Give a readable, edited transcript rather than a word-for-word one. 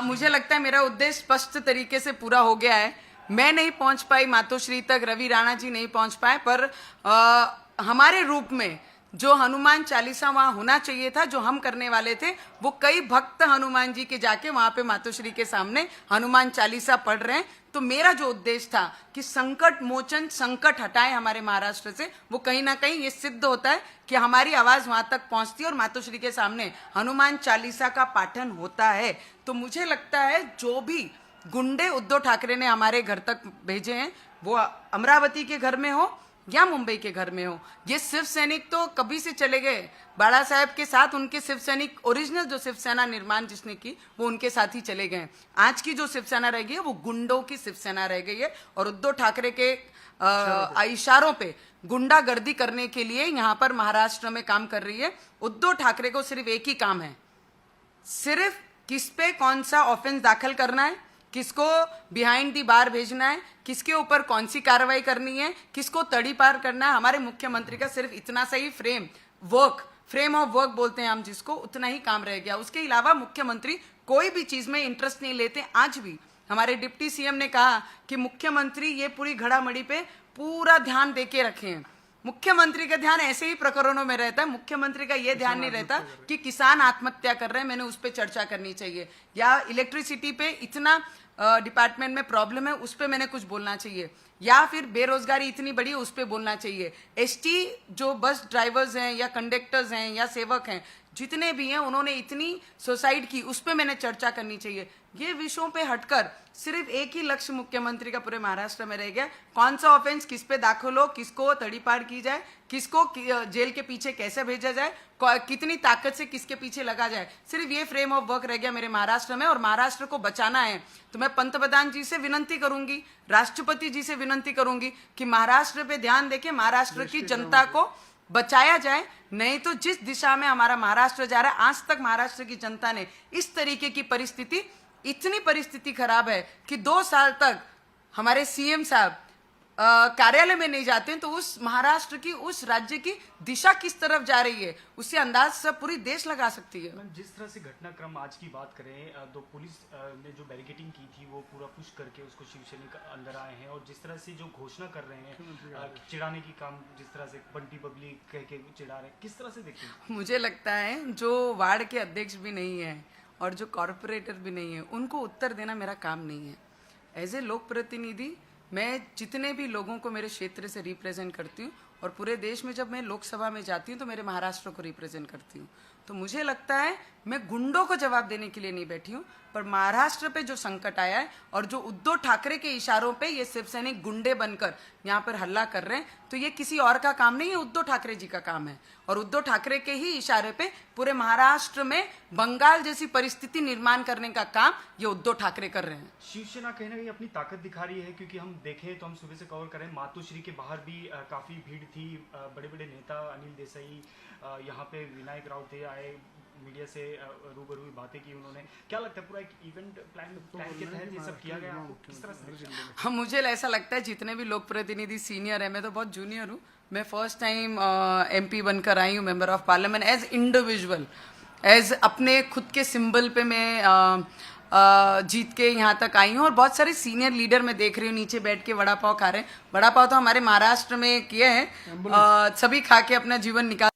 मुझे लगता है मेरा उद्देश्य स्पष्ट तरीके से पूरा हो गया है। मैं नहीं पहुंच पाई मातोश्री तक, रवि राणा जी नहीं पहुंच पाए, पर हमारे रूप में जो हनुमान चालीसा वहां होना चाहिए था, जो हम करने वाले थे, वो कई भक्त हनुमान जी के जाके वहां पे मातोश्री के सामने हनुमान चालीसा पढ़ रहे हैं। तो मेरा जो उद्देश्य था कि संकट मोचन, संकट हटाए हमारे महाराष्ट्र से, वो कहीं ना कहीं ये सिद्ध होता है कि हमारी आवाज वहां तक पहुंचती है और मातोश्री के सामने हनुमान चालीसा का पाठन होता है। तो मुझे लगता है जो भी गुंडे उद्धव ठाकरे ने हमारे घर तक भेजे हैं, वो अमरावती के घर में हो या मुंबई के घर में हो, ये शिव सैनिक तो कभी से चले गए। बाला साहेब के साथ उनके शिव सैनिक, ओरिजिनल जो शिवसेना निर्माण जिसने की, वो उनके साथ ही चले गए। आज की जो शिवसेना रह गई है वो गुंडों की शिवसेना रह गई है और उद्धव ठाकरे के इशारों पे गुंडागर्दी करने के लिए यहाँ पर महाराष्ट्र में काम कर रही है। उद्धव ठाकरे को सिर्फ एक ही काम है, सिर्फ किस पे कौन सा ऑफेंस दाखिल करना है, किसको बिहाइंड दी बार भेजना है, किसके ऊपर कौन सी कार्रवाई करनी है, किसको तड़ी पार करना है। हमारे मुख्यमंत्री का सिर्फ इतना सही फ्रेम ऑफ वर्क बोलते हैं हम जिसको, उतना ही काम रह गया। उसके अलावा मुख्यमंत्री कोई भी चीज में इंटरेस्ट नहीं लेते। आज भी हमारे डिप्टी सीएम ने कहा कि मुख्यमंत्री ये पूरी घड़ामड़ी पे पूरा ध्यान देके रखे हैं। मुख्यमंत्री का ध्यान ऐसे ही प्रकरणों में रहता है, मुख्यमंत्री का ये ध्यान नहीं रहता कि किसान आत्महत्या कर रहे हैं, मैंने उस पर चर्चा करनी चाहिए, या इलेक्ट्रिसिटी पे इतना डिपार्टमेंट में प्रॉब्लम है, उस पर मैंने कुछ बोलना चाहिए, या फिर बेरोजगारी इतनी बड़ी है उस पर बोलना चाहिए। एसटी जो बस ड्राइवर्स हैं या कंडक्टर्स हैं या सेवक हैं, जितने भी हैं, उन्होंने इतनी सुसाइड की, उस पर मैंने चर्चा करनी चाहिए। ये विषयों पे हटकर सिर्फ एक ही लक्ष्य मुख्यमंत्री का पूरे महाराष्ट्र में रह गया, कौन सा ऑफेंस किस पे दाखिल हो, किसको तड़ीपार की जाए, किसको जेल के पीछे कैसे भेजा जाए, कितनी ताकत से किसके पीछे लगा जाए। सिर्फ ये फ्रेम ऑफ वर्क रह गया मेरे महाराष्ट्र में। और महाराष्ट्र को बचाना है तो मैं पंतप्रधान जी से विनंती करूंगी, राष्ट्रपति जी से विनंती करूंगी कि महाराष्ट्र पे ध्यान देके महाराष्ट्र की जनता को बचाया जाए। नहीं तो जिस दिशा में हमारा महाराष्ट्र जा रहा है, आज तक महाराष्ट्र की जनता ने इस तरीके की परिस्थिति, इतनी परिस्थिति खराब है कि 2 साल तक हमारे सीएम साहब कार्यालय में नहीं जाते हैं, तो उस महाराष्ट्र की, उस राज्य की दिशा किस तरफ जा रही है, उससे अंदाज सब पूरी देश लगा सकती है। जिस तरह से घटनाक्रम आज की बात करें, तो पुलिस ने जो बैरिकेडिंग की थी वो पूरा पुश करके उसको शिवसैनिक अंदर आए हैं, और जिस तरह से जो घोषणा कर रहे हैं, चिढ़ाने की काम, जिस तरह से बंटी बबली कह के चिढ़ा रहे हैं, किस तरह से देखते हैं? मुझे लगता है जो वार्ड के अध्यक्ष भी नहीं है और जो कॉरपोरेटर भी नहीं है, उनको उत्तर देना मेरा काम नहीं है। एज ए लोक प्रतिनिधि मैं जितने भी लोगों को मेरे क्षेत्र से रिप्रेजेंट करती हूँ, और पूरे देश में जब मैं लोकसभा में जाती हूँ तो मेरे महाराष्ट्र को रिप्रेजेंट करती हूँ। तो मुझे लगता है मैं गुंडों को जवाब देने के लिए नहीं बैठी हूँ, पर महाराष्ट्र पे जो संकट आया है और जो उद्धव ठाकरे के इशारों पे ये शिवसैनिक गुंडे बनकर यहाँ पर हल्ला कर रहे हैं, तो ये किसी और का काम नहीं है, उद्धव ठाकरे जी का काम है। और उद्धव ठाकरे के ही इशारे पे पूरे महाराष्ट्र में बंगाल जैसी परिस्थिति निर्माण करने का काम ये उद्धव ठाकरे कर रहे हैं। शिवसेना कहीं ना कहीं अपनी ताकत दिखा रही है, क्योंकि हम देखें तो हम सुबह से कवर करें, मातोश्री के बाहर भी काफी भीड़ थी, बड़े बड़े नेता अनिल देसाई, यहाँ पे विनायक राव थे, आए, मीडिया से रूबरू बातें की उन्होंने। क्या लगता है पूरा एक इवेंट प्लान के तहत ये सब किया गया, आपको किस तरह से? हाँ, मुझे ऐसा लगता है जितने भी लोक प्रतिनिधि सीनियर है, मैं तो बहुत जूनियर हूँ, मैं फर्स्ट टाइम एमपी बनकर आई हूँ, member of parliament, as individual, as अपने खुद के सिंबल पे मैं जीत के यहाँ तक आई हूँ। और बहुत सारे सीनियर लीडर मैं देख रही हूँ नीचे बैठ के वड़ा पाव खा रहे हैं। वड़ा पाव तो हमारे महाराष्ट्र में किए हैं, सभी खा के अपना जीवन निकाल